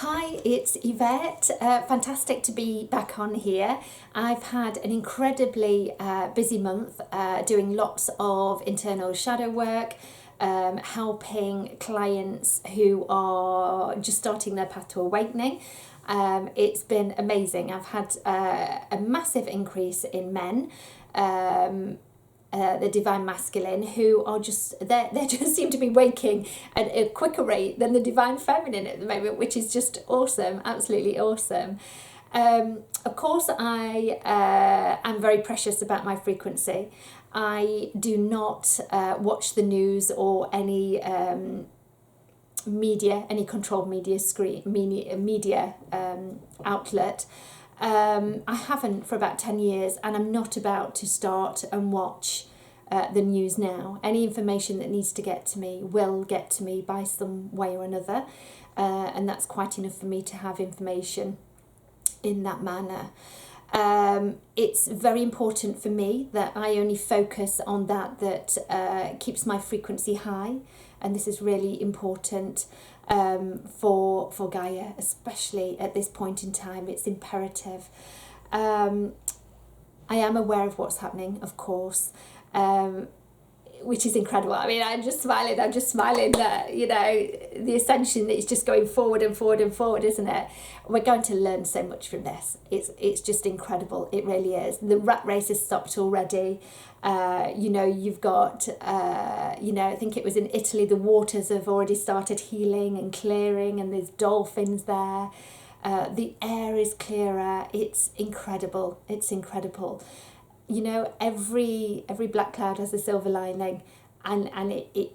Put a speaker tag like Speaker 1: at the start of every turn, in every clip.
Speaker 1: Hi, it's Yvette. Fantastic to be back on here. I've had an incredibly busy month doing lots of internal shadow work, helping clients who are just starting their path to awakening. It's been amazing. I've had a massive increase in men. The divine masculine who are they just seem to be waking at a quicker rate than the divine feminine at the moment, which is just awesome, absolutely awesome. Of course, I am very precious about my frequency. I do not watch the news or any any controlled media outlet. I haven't for about 10 years, and I'm not about to start and watch the news now. Any information that needs to get to me will get to me by some way or another, and that's quite enough for me to have information in that manner. It's very important for me that I only focus on that keeps my frequency high, and this is really important for Gaia, especially at this point in time. It's imperative. I am aware of what's happening, of course, which is incredible. I mean, I'm just smiling that, the ascension is just going forward and forward and forward, isn't it? We're going to learn so much from this. It's just incredible. It really is. The rat race has stopped already. You've got, I think it was in Italy, the waters have already started healing and clearing, and there's dolphins there. The air is clearer. It's incredible. It's incredible. Every black cloud has a silver lining, and it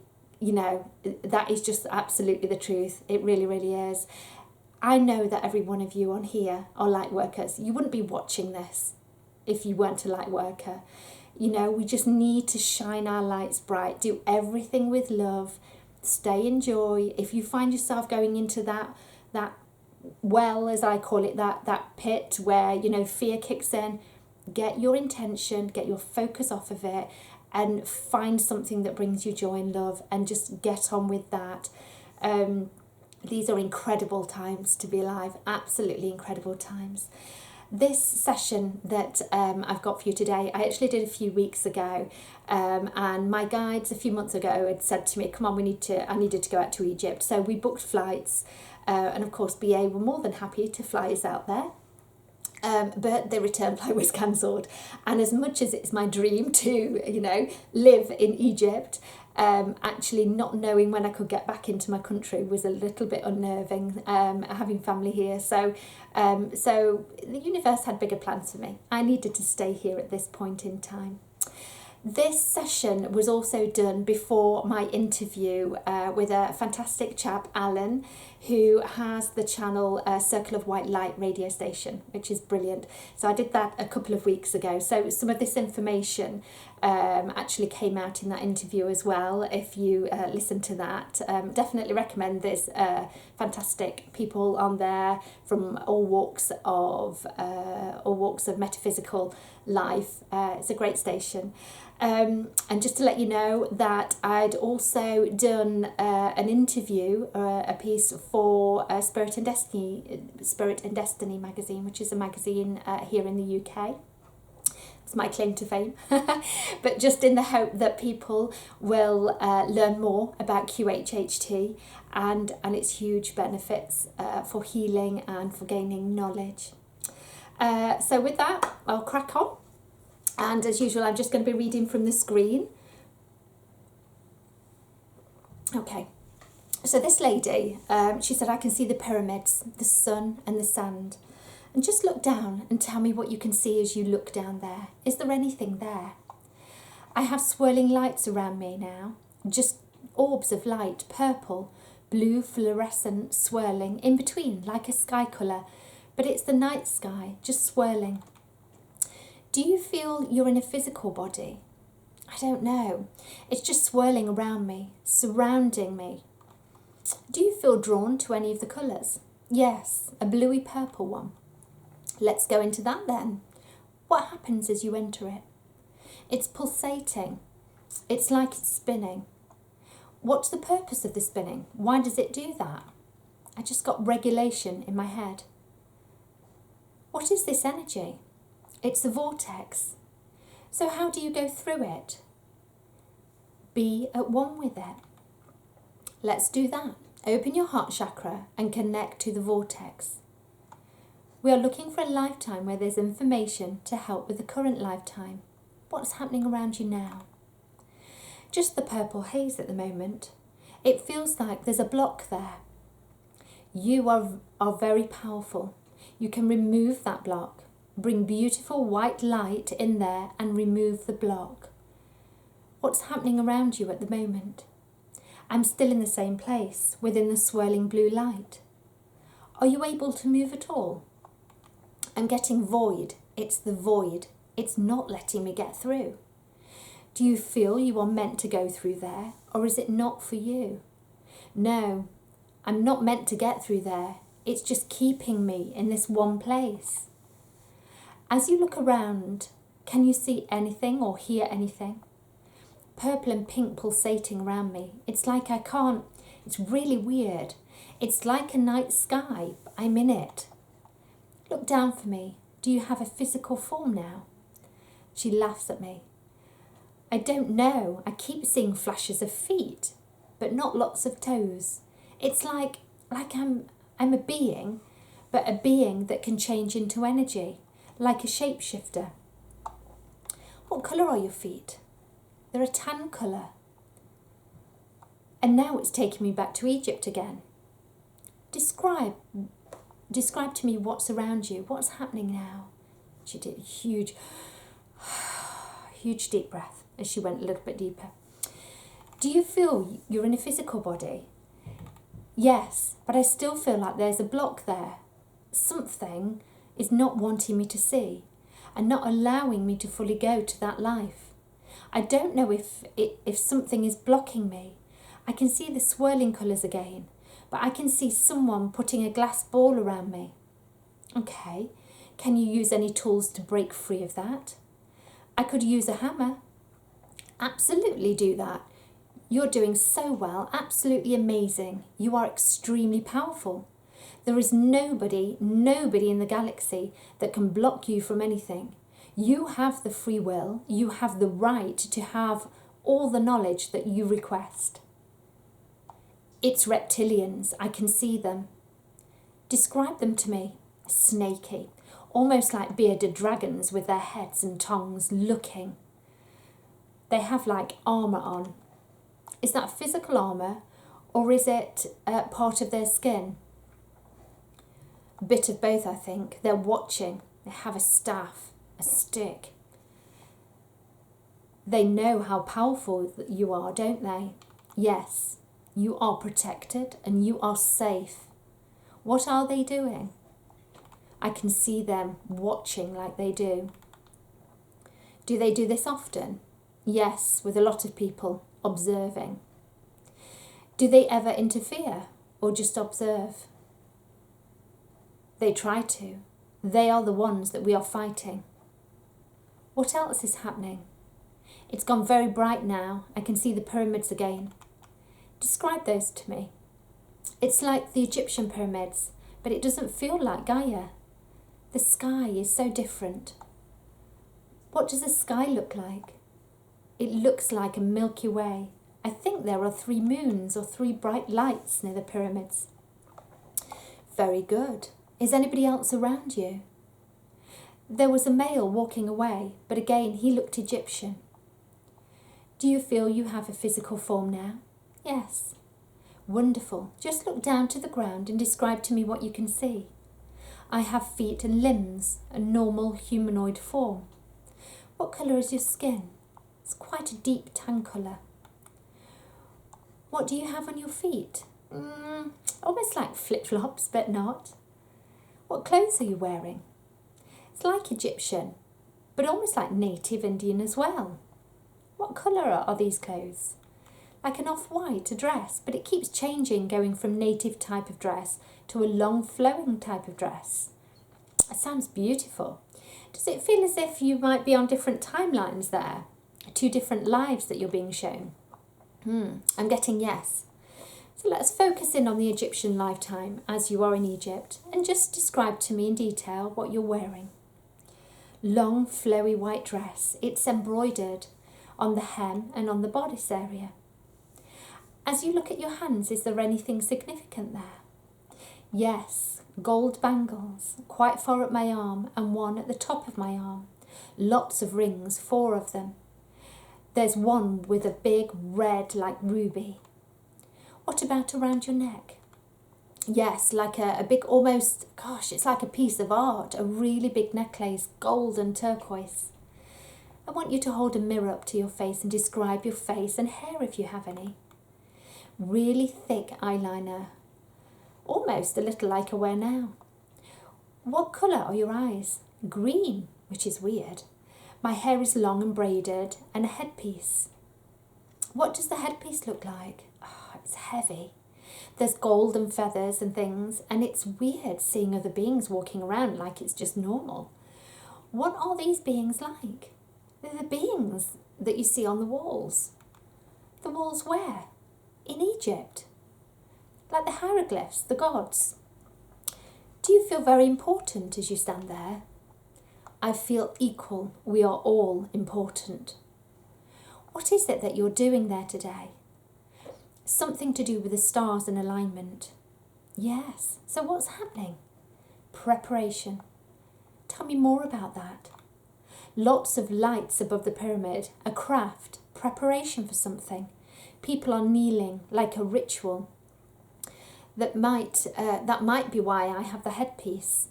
Speaker 1: that is just absolutely the truth. It really, really is. I know that every one of you on here are light workers. You wouldn't be watching this if you weren't a light worker. We just need to shine our lights bright, do everything with love, stay in joy. If you find yourself going into that well, as I call it, that pit where, fear kicks in, get your intention, get your focus off of it, and find something that brings you joy and love, and just get on with that. These are incredible times to be alive, absolutely incredible times. This session that I've got for you today, I actually did a few weeks ago, and my guides a few months ago had said to me, come on, I needed to go out to Egypt. So we booked flights, and of course BA were more than happy to fly us out there. But the return flight was cancelled, and as much as it's my dream to live in Egypt, actually not knowing when I could get back into my country was a little bit unnerving, having family here. So the universe had bigger plans for me. I needed to stay here at this point in time. This session was also done before my interview with a fantastic chap, Alan, who has the channel Circle of White Light radio station, which is brilliant. So I did that a couple of weeks ago. So some of this information actually came out in that interview as well. If you listen to that, definitely recommend. There's fantastic people on there from all walks of metaphysical life. It's a great station. And just to let you know that I'd also done an interview, a piece for Spirit and Destiny magazine, which is a magazine here in the UK. It's my claim to fame, but just in the hope that people will learn more about QHHT and its huge benefits for healing and for gaining knowledge. So with that, I'll crack on. And as usual, I'm just going to be reading from the screen. Okay, so this lady, she said, I can see the pyramids, the sun and the sand. And just look down and tell me what you can see as you look down there. Is there anything there? I have swirling lights around me now, just orbs of light, purple, blue, fluorescent, swirling, in between, like a sky colour. But it's the night sky, just swirling. Do you feel you're in a physical body? I don't know. It's just swirling around me, surrounding me. Do you feel drawn to any of the colours? Yes, a bluey purple one. Let's go into that then. What happens as you enter it? It's pulsating. It's like it's spinning. What's the purpose of the spinning? Why does it do that? I just got regulation in my head. What is this energy? It's the vortex. So how do you go through it? Be at one with it. Let's do that. Open your heart chakra and connect to the vortex. We are looking for a lifetime where there's information to help with the current lifetime. What's happening around you now? Just the purple haze at the moment. It feels like there's a block there. You are very powerful. You can remove that block. Bring beautiful white light in there and remove the block. What's happening around you at the moment? I'm still in the same place, within the swirling blue light. Are you able to move at all? I'm getting void. It's the void. It's not letting me get through. Do you feel you are meant to go through there, or is it not for you? No, I'm not meant to get through there. It's just keeping me in this one place. As you look around, can you see anything or hear anything? Purple and pink pulsating around me. It's like I can't. It's really weird. It's like a night sky. I'm in it. Look down for me. Do you have a physical form now? She laughs at me. I don't know. I keep seeing flashes of feet, but not lots of toes. It's like I'm a being, but a being that can change into energy, like a shapeshifter. What colour are your feet? They're a tan colour. And now it's taking me back to Egypt again. Describe to me what's around you. What's happening now? She did a huge deep breath as she went a little bit deeper. Do you feel you're in a physical body? Yes, but I still feel like there's a block there. Something is not wanting me to see and not allowing me to fully go to that life. I don't know if something is blocking me. I can see the swirling colours again, but I can see someone putting a glass ball around me. Okay, can you use any tools to break free of that? I could use a hammer. Absolutely do that. You're doing so well, absolutely amazing. You are extremely powerful. There is nobody in the galaxy that can block you from anything. You have the free will, you have the right to have all the knowledge that you request. It's reptilians, I can see them. Describe them to me. Snaky, almost like bearded dragons with their heads and tongues looking. They have like armour on. Is that physical armour or is it part of their skin? A bit of both, I think. They're watching. They have a staff, a stick. They know how powerful you are, don't they? Yes, you are protected and you are safe. What are they doing? I can see them watching like they do. Do they do this often? Yes, with a lot of people observing. Do they ever interfere or just observe? They try to. They are the ones that we are fighting. What else is happening? It's gone very bright now. I can see the pyramids again. Describe those to me. It's like the Egyptian pyramids, but it doesn't feel like Gaia. The sky is so different. What does the sky look like? It looks like a Milky Way. I think there are 3 moons or 3 bright lights near the pyramids. Very good. Is anybody else around you? There was a male walking away, but again he looked Egyptian. Do you feel you have a physical form now? Yes. Wonderful. Just look down to the ground and describe to me what you can see. I have feet and limbs, a normal humanoid form. What colour is your skin? It's quite a deep tan colour. What do you have on your feet? Almost like flip-flops, but not. What clothes are you wearing? It's like Egyptian, but almost like native Indian as well. What colour are these clothes? Like an off-white, a dress, but it keeps changing, going from native type of dress to a long flowing type of dress. It sounds beautiful. Does it feel as if you might be on different timelines there? 2 different lives that you're being shown? I'm getting yes. So let's focus in on the Egyptian lifetime as you are in Egypt and just describe to me in detail what you're wearing. Long, flowy white dress. It's embroidered on the hem and on the bodice area. As you look at your hands, is there anything significant there? Yes, gold bangles, quite far at my arm and one at the top of my arm. Lots of rings, 4 of them. There's one with a big red like ruby. What about around your neck? Yes, like a big, almost, gosh, it's like a piece of art, a really big necklace, gold and turquoise. I want you to hold a mirror up to your face and describe your face and hair if you have any. Really thick eyeliner, almost a little like I wear now. What colour are your eyes? Green, which is weird. My hair is long and braided and a headpiece. What does the headpiece look like? Oh, it's heavy. There's gold and feathers and things, and it's weird seeing other beings walking around like it's just normal. What are these beings like? They're the beings that you see on the walls. The walls where? In Egypt. Like the hieroglyphs, the gods. Do you feel very important as you stand there? I feel equal. We are all important. What is it that you're doing there today? Something to do with the stars and alignment. Yes. So what's happening? Preparation. Tell me more about that. Lots of lights above the pyramid. A craft. Preparation for something. People are kneeling like a ritual. That might be why I have the headpiece.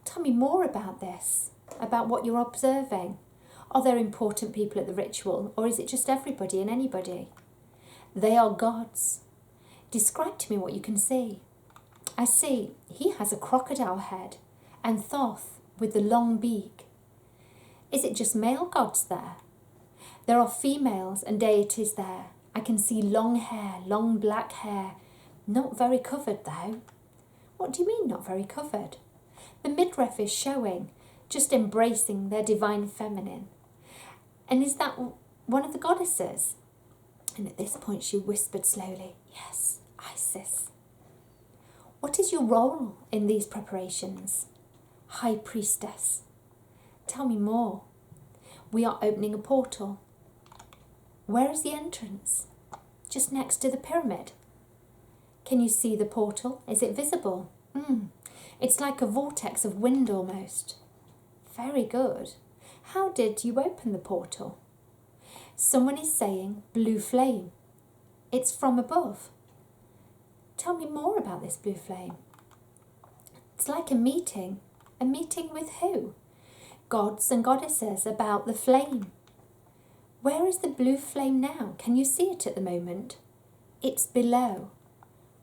Speaker 1: Tell me more about this. About what you're observing. Are there important people at the ritual, or is it just everybody and anybody? They are gods. Describe to me what you can see. I see he has a crocodile head and Thoth with the long beak. Is it just male gods there? There are females and deities there. I can see long hair, long black hair. Not very covered though. What do you mean not very covered? The midriff is showing, just embracing their divine feminine. And is that one of the goddesses? And at this point she whispered slowly, yes, Isis. What is your role in these preparations? High priestess. Tell me more. We are opening a portal. Where is the entrance? Just next to the pyramid. Can you see the portal? Is it visible? It's like a vortex of wind almost. Very good. How did you open the portal? Someone is saying blue flame. It's from above. Tell me more about this blue flame. It's like a meeting. A meeting with who? Gods and goddesses about the flame. Where is the blue flame now? Can you see it at the moment? It's below.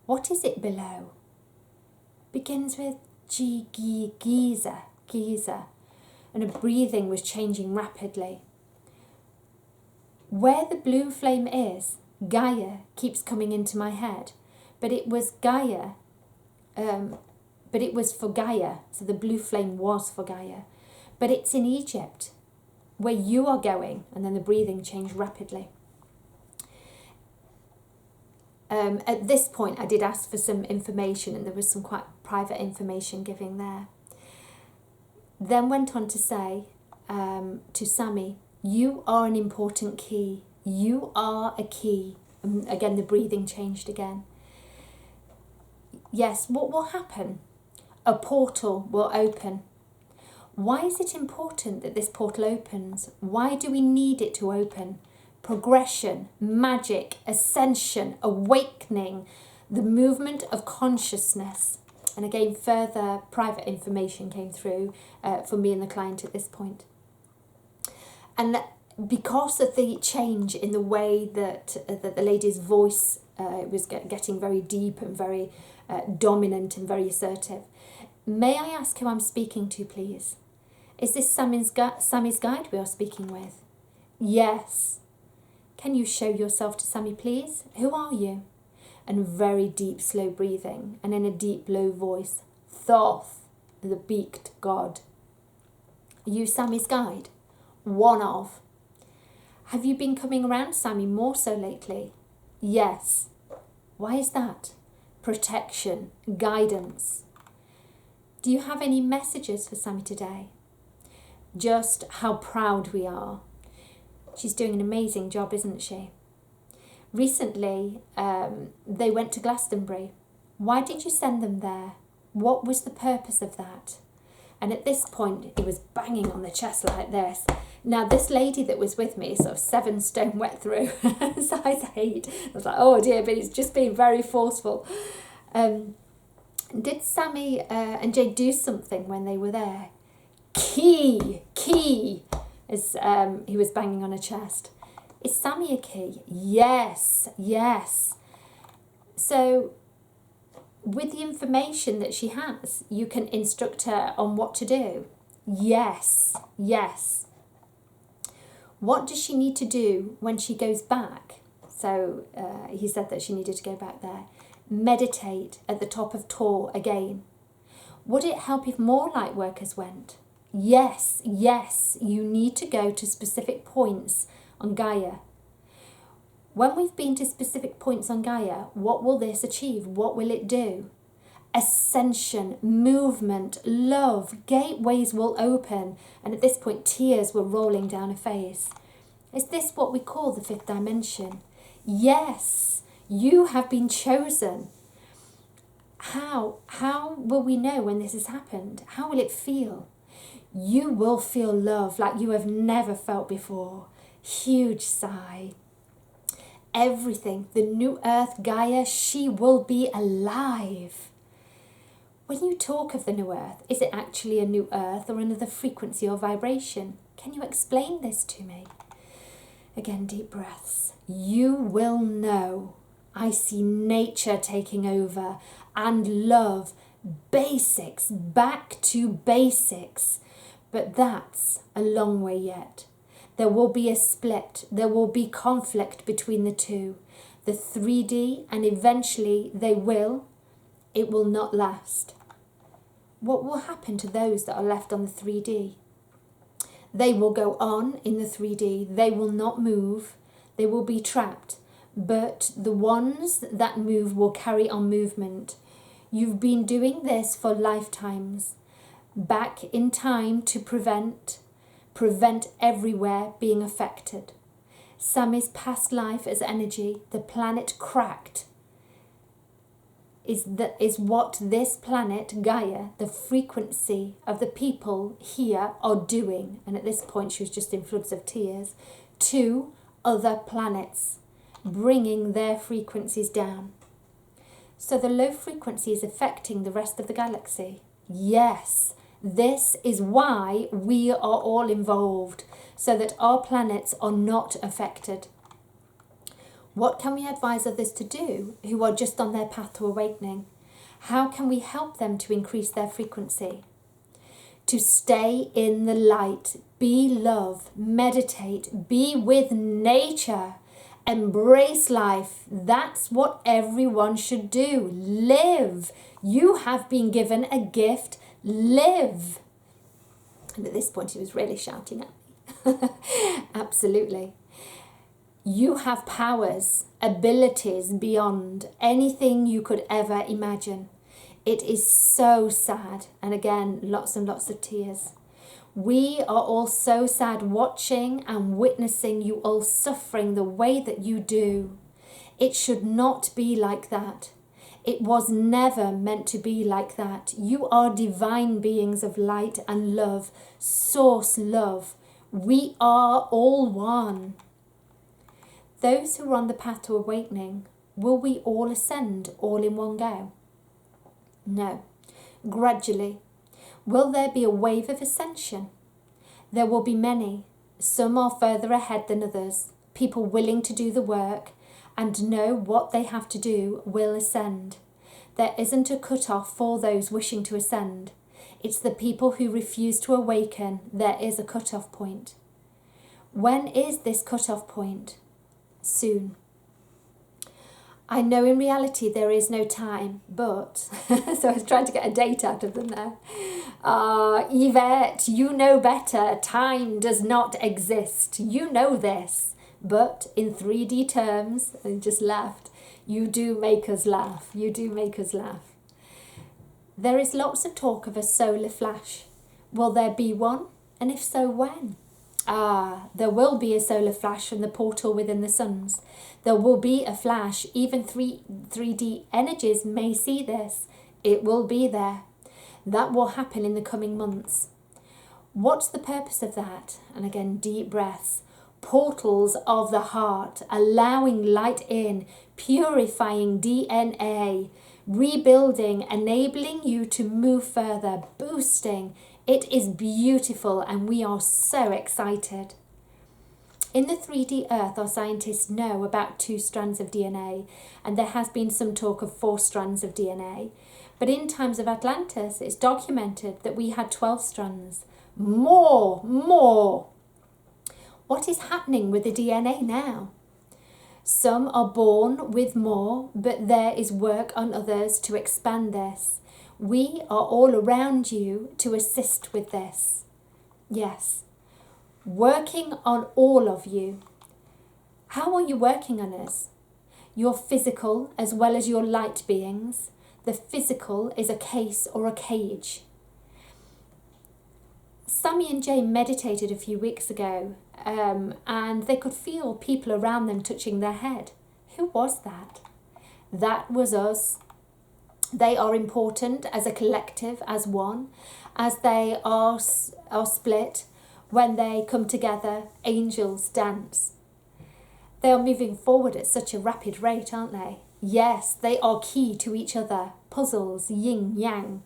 Speaker 1: What is it below? Begins with Giza. And her breathing was changing rapidly. Where the blue flame is, Gaia keeps coming into my head. But it was Gaia, but it was for Gaia. So the blue flame was for Gaia. But it's in Egypt, where you are going. And then the breathing changed rapidly. At this point, I did ask for some information, and there was some quite private information giving there. Then went on to say to Sammy, you are an important key. You are a key. And again, the breathing changed again. Yes, what will happen? A portal will open. Why is it important that this portal opens? Why do we need it to open? Progression, magic, ascension, awakening, the movement of consciousness. And again, further private information came through for me and the client at this point. And because of the change in the way that the lady's voice was getting very deep and very dominant and very assertive, may I ask who I'm speaking to, please? Is this Sammy's guide we are speaking with? Yes. Can you show yourself to Sammy, please? Who are you? And very deep, slow breathing, and in a deep, low voice, Thoth, the beaked god. Are you Sammy's guide? One of. Have you been coming around Sammy more so lately? Yes. Why is that? Protection, guidance. Do you have any messages for Sammy today? Just how proud we are. She's doing an amazing job, isn't she? Recently, they went to Glastonbury. Why did you send them there? What was the purpose of that? And at this point, he was banging on the chest like this. Now, this lady that was with me, sort of 7 stone wet through, size 8. I was like, oh dear, but he's just being very forceful. Did Sammy and Jay do something when they were there? Key, as he was banging on her chest. Is Sammy a key? Yes. So, with the information that she has, you can instruct her on what to do. Yes. What does she need to do when she goes back? So he said that she needed to go back there. Meditate at the top of Thor again. Would it help if more light workers went? Yes, you need to go to specific points on Gaia. When we've been to specific points on Gaia, what will this achieve? What will it do? Ascension, movement, love, gateways will open. And at this point, tears were rolling down her face. Is this what we call the 5th dimension? Yes, you have been chosen. How will we know when this has happened? How will it feel? You will feel love like you have never felt before. Huge sigh. Everything, the new earth, Gaia, she will be alive. When you talk of the new earth, is it actually a new earth or another frequency or vibration? Can you explain this to me? Again, deep breaths. You will know. I see nature taking over and love. Basics, back to basics. But that's a long way yet. There will be a split. There will be conflict between the two. The 3D, and eventually it will not last. What will happen to those that are left on the 3D? They will go on in the 3D. They will not move. They will be trapped. But the ones that move will carry on movement. You've been doing this for lifetimes. Back in time to prevent everywhere being affected. Sammy's past life as energy, the planet cracked, is what this planet, Gaia, the frequency of the people here are doing. And at this point she was just in floods of tears. To other planets, bringing their frequencies down. So the low frequency is affecting the rest of the galaxy. Yes, this is why we are all involved, so that our planets are not affected. What can we advise others to do who are just on their path to awakening? How can we help them to increase their frequency? To stay in the light, be love, meditate, be with nature, embrace life. That's what everyone should do. Live. You have been given a gift. Live. And at this point he was really shouting at me. Absolutely. You have powers, abilities beyond anything you could ever imagine. It is so sad. And again, lots and lots of tears. We are all so sad watching and witnessing you all suffering the way that you do. It should not be like that. It was never meant to be like that. You are divine beings of light and love, source love. We are all one. Those who are on the path to awakening, will we all ascend all in one go? No. Gradually. Will there be a wave of ascension? There will be many. Some are further ahead than others. People willing to do the work and know what they have to do will ascend. There isn't a cut-off for those wishing to ascend. It's the people who refuse to awaken. There is a cut-off point. When is this cut-off point? Soon. I know in reality there is no time, but, so I was trying to get a date out of them there. Yvette, you know better. Time does not exist. You know this. But in 3D terms, I just laughed, You do make us laugh. You do make us laugh. There is lots of talk of a solar flash. Will there be one? And if so, when? There will be a solar flash from the portal within the suns. There will be a flash. Even 3D energies may see this. It will be there. That will happen in the coming months. What's the purpose of that? And again, deep breaths. Portals of the heart, allowing light in, purifying DNA, rebuilding, enabling you to move further, boosting. It is beautiful and we are so excited. In the 3D Earth, our scientists know about 2 strands of DNA, and there has been some talk of 4 strands of DNA. But in times of Atlantis, it's documented that we had 12 strands. More. What is happening with the DNA now? Some are born with more, but there is work on others to expand this. We are all around you to assist with this. Yes. Working on all of you. How are you working on us? Your physical as well as your light beings. The physical is a case or a cage. Sammy and Jay meditated a few weeks ago, and they could feel people around them touching their head. Who was that? That was us. They are important as a collective, as one, as they are split. When they come together, angels dance. They are moving forward at such a rapid rate, aren't they? Yes, they are key to each other. Puzzles, yin, yang.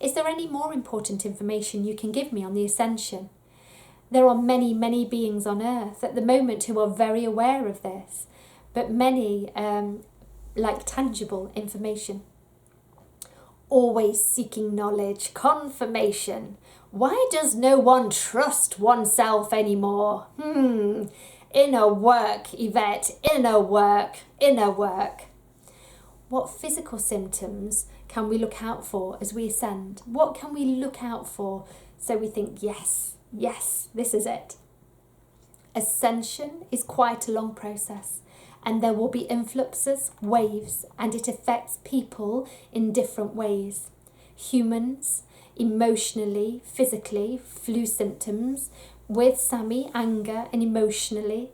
Speaker 1: Is there any more important information you can give me on the ascension? There are many, many beings on earth at the moment who are very aware of this, but many like tangible information. Always seeking knowledge, confirmation. Why does no one trust oneself anymore? Inner work, Yvette, inner work. What physical symptoms can we look out for as we ascend? What can we look out for so we think, yes, this is it? Ascension is quite a long process, and there will be influxes, waves, and it affects people in different ways. Humans, emotionally, physically, flu symptoms, with Sammy, anger and emotionally,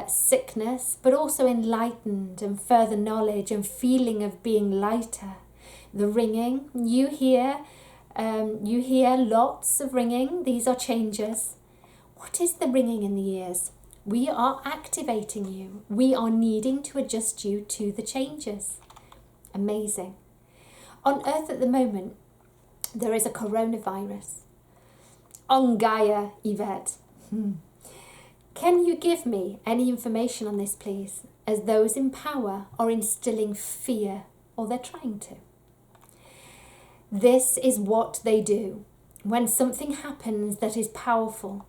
Speaker 1: sickness, but also enlightened and further knowledge and feeling of being lighter. The ringing, you hear lots of ringing. These are changes. What is the ringing in the ears? We are activating you. We are needing to adjust you to the changes. Amazing. On Earth at the moment, there is a coronavirus. On Gaia, Yvette. Can you give me any information on this, please? As those in power are instilling fear, or they're trying to. This is what they do. When something happens that is powerful,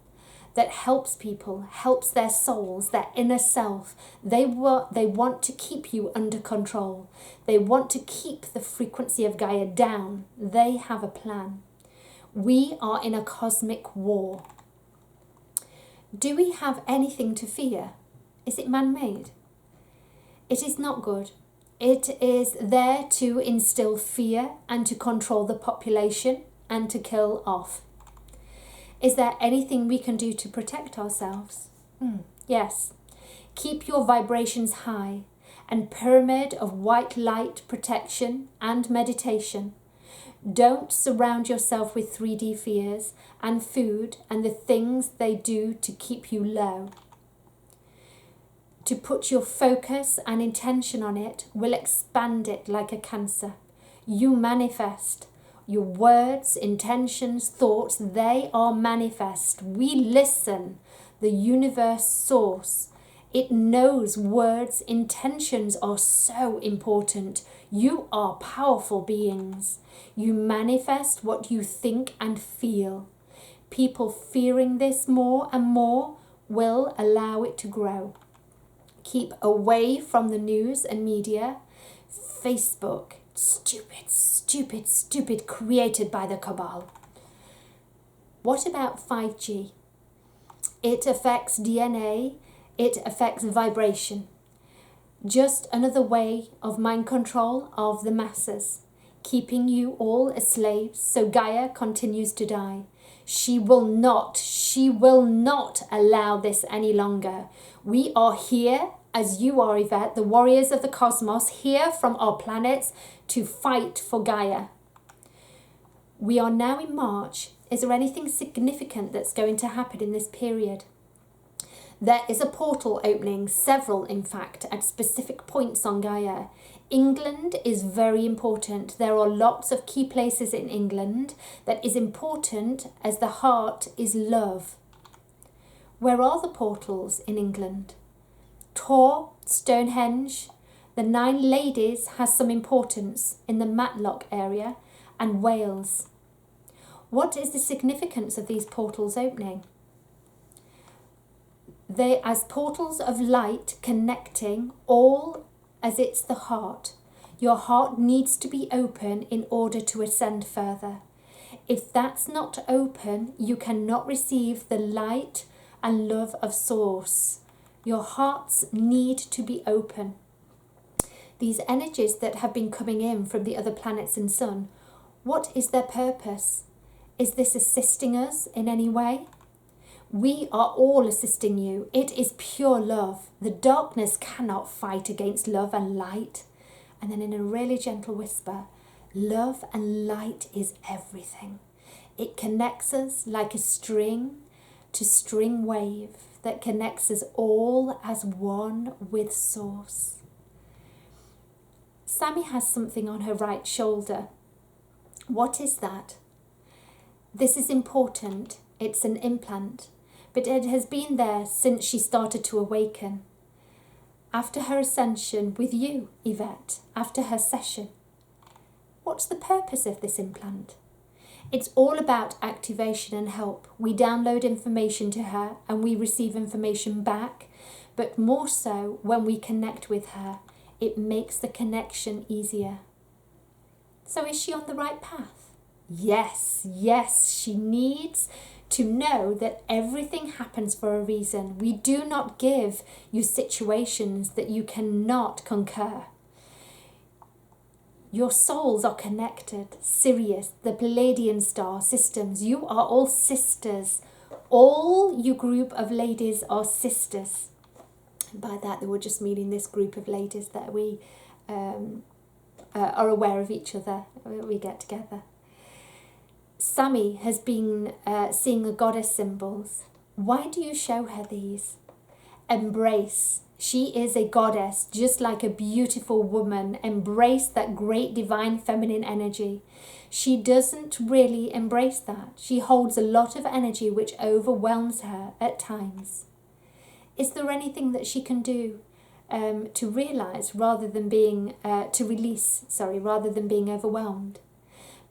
Speaker 1: that helps people, helps their souls, their inner self, they want to keep you under control. They want to keep the frequency of Gaia down. They have a plan. We are in a cosmic war. Do we have anything to fear? Is it man-made? It is not good. It is there to instill fear and to control the population and to kill off. Is there anything we can do to protect ourselves? Yes. Keep your vibrations high and pyramid of white light protection and meditation. Don't surround yourself with 3D fears and food and the things they do to keep you low. To put your focus and intention on it will expand it like a cancer. You manifest. Your words, intentions, thoughts, they are manifest. We listen. The universe source. It knows words, intentions are so important. You are powerful beings. You manifest what you think and feel. People fearing this more and more will allow it to grow. Keep away from the news and media. Facebook, stupid, created by the cabal. What about 5G? It affects DNA, it affects vibration. Just another way of mind control of the masses, keeping you all as slaves, so Gaia continues to die. She will not allow this any longer. We are here, as you are, Yvette, the warriors of the cosmos, here from our planets to fight for Gaia. We are now in March. Is there anything significant that's going to happen in this period? There is a portal opening, several in fact, at specific points on Gaia. England is very important. There are lots of key places in England that is important, as the heart is love. Where are the portals in England? Thwart, Stonehenge, the 9 Ladies has some importance in the Matlock area, and Wales. What is the significance of these portals opening? They as portals of light connecting all, as it's the heart. Your heart needs to be open in order to ascend further. If that's not open, you cannot receive the light and love of Source. Your hearts need to be open. These energies that have been coming in from the other planets and sun, what is their purpose? Is this assisting us in any way? We are all assisting you. It is pure love. The darkness cannot fight against love and light. And then in a really gentle whisper, love and light is everything. It connects us like a string to string wave that connects us all as one with Source. Sammy has something on her right shoulder. What is that? This is important. It's an implant, but it has been there since she started to awaken. After her ascension with you, Yvette, after her session. What's the purpose of this implant? It's all about activation and help. We download information to her and we receive information back, but more so when we connect with her, it makes the connection easier. So is she on the right path? Yes, she needs to know that everything happens for a reason. We do not give you situations that you cannot conquer. Your souls are connected. Sirius, the Palladian star systems, you are all sisters. All you group of ladies are sisters. By that, they were just meaning this group of ladies that we are aware of each other. We get together. Sammy has been seeing the goddess symbols. Why do you show her these? Embrace. She is a goddess, just like a beautiful woman. Embrace that great divine feminine energy. She doesn't really embrace that. She holds a lot of energy which overwhelms her at times. Is there anything that she can do to realize rather than being, rather than being overwhelmed?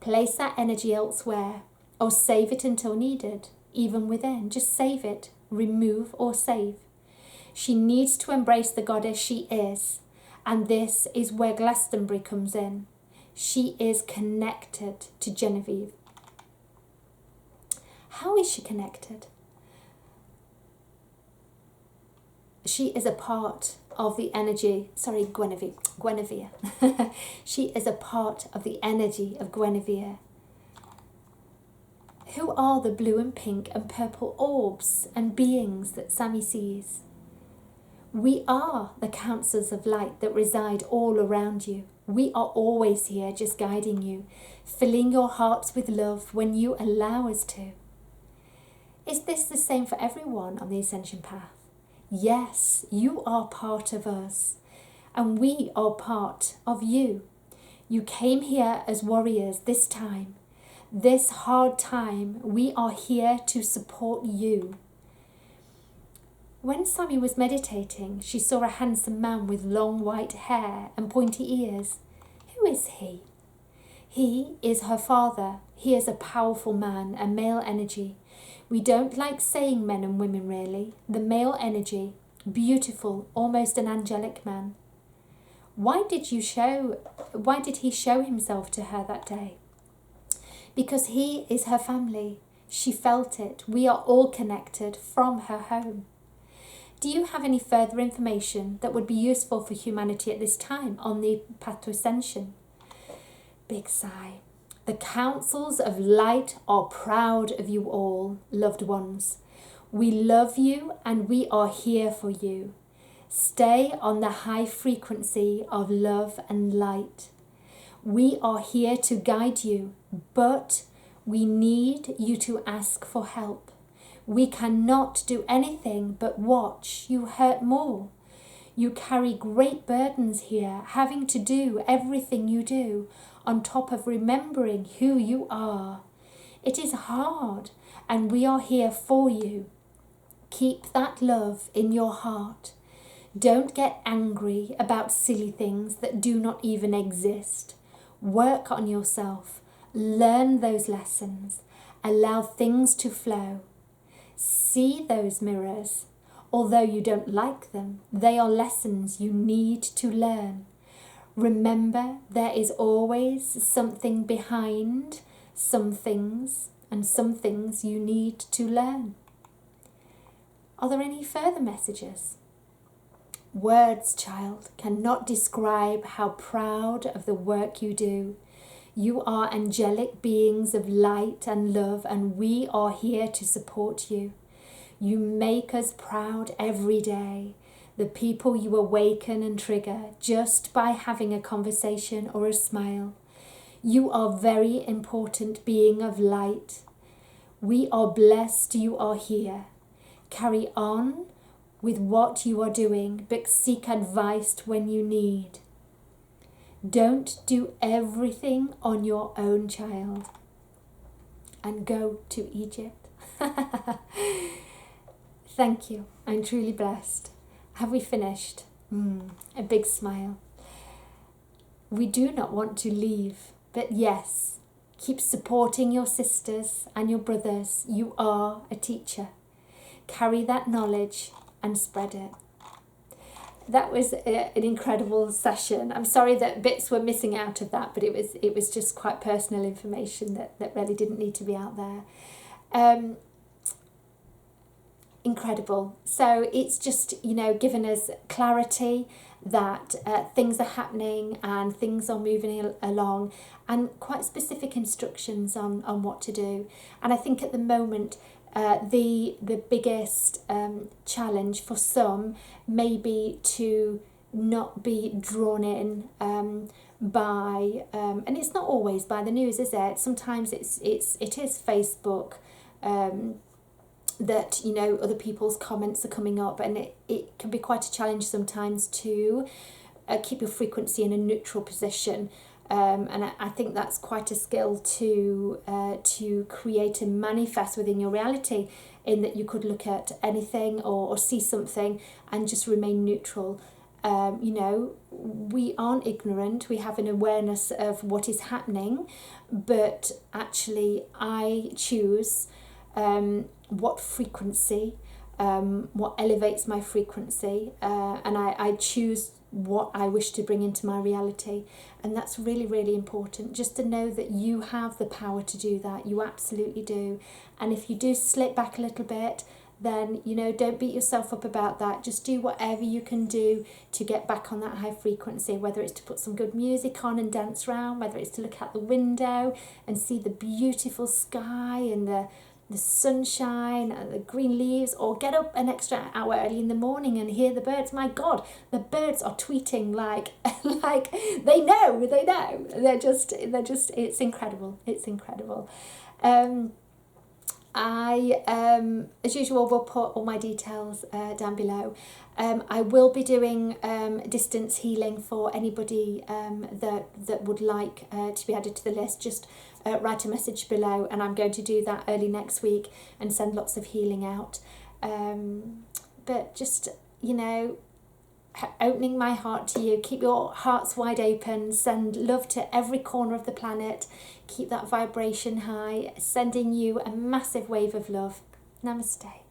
Speaker 1: Place that energy elsewhere or save it until needed, even within. Just save it, remove or save. She needs to embrace the goddess she is, and this is where Glastonbury comes in. She is connected to Genevieve. How is she connected? She is a part of the energy, Guinevere. She is a part of the energy of Guinevere. Who are the blue and pink and purple orbs and beings that Sammy sees? We are the counsellors of light that reside all around you. We are always here just guiding you, filling your hearts with love when you allow us to. Is this the same for everyone on the Ascension Path? Yes, you are part of us, and we are part of you. You came here as warriors this time. This hard time, we are here to support you. When Sammy was meditating, she saw a handsome man with long white hair and pointy ears. Who is he? He is her father. He is a powerful man, a male energy. We don't like saying men and women really. The male energy, beautiful, almost an angelic man. Why did he show himself to her that day? Because he is her family. She felt it. We are all connected from her home. do you have any further information that would be useful for humanity at this time on the path to ascension? Big sigh. The councils of light are proud of you all, loved ones. We love you and we are here for you. Stay on the high frequency of love and light. We are here to guide you, but we need you to ask for help. We cannot do anything but watch you hurt more. You carry great burdens here, having to do everything you do, on top of remembering who you are. It is hard, and we are here for you. Keep that love in your heart. Don't get angry about silly things that do not even exist. Work on yourself. Learn those lessons. Allow things to flow. See those mirrors. Although you don't like them, they are lessons you need to learn. Remember, there is always something behind some things, and some things you need to learn. Are there any further messages? Words, child, cannot describe how proud of the work you do. You are angelic beings of light and love, and we are here to support you. You make us proud every day. The people you awaken and trigger just by having a conversation or a smile. You are very important being of light. We are blessed you are here. Carry on with what you are doing, but seek advice when you need. Don't do everything on your own, child. And go to Egypt. Thank you. I'm truly blessed. Have we finished? A big smile. We do not want to leave, but yes, keep supporting your sisters and your brothers. You are a teacher. Carry that knowledge and spread it. That was an incredible session. I'm sorry that bits were missing out of that, but it was just quite personal information that really didn't need to be out there. Incredible. So it's just, given us clarity that things are happening and things are moving along, and quite specific instructions on what to do. And I think at the moment, the biggest challenge for some may be to not be drawn in by, and it's not always by the news, is it? Sometimes it is Facebook. That other people's comments are coming up, and it can be quite a challenge sometimes to keep your frequency in a neutral position, and I think that's quite a skill to create and manifest within your reality, in that you could look at anything or see something and just remain neutral. We aren't ignorant, we have an awareness of what is happening, but actually I choose what frequency, what elevates my frequency, and I choose what I wish to bring into my reality. And that's really, really important, just to know that you have the power to do that. You absolutely do. And if you do slip back a little bit, then don't beat yourself up about that. Just do whatever you can do to get back on that high frequency, whether it's to put some good music on and dance around, whether it's to look out the window and see the beautiful sky and the sunshine and the green leaves, or get up an extra hour early in the morning and hear the birds. My God, the birds are tweeting like they know. They're just it's incredible. I as usual will put all my details down below. I will be doing distance healing for anybody that would like to be added to the list. Just write a message below, and I'm going to do that early next week and send lots of healing out. But just, opening my heart to you. Keep your hearts wide open. Send love to every corner of the planet. Keep that vibration high. Sending you a massive wave of love. Namaste.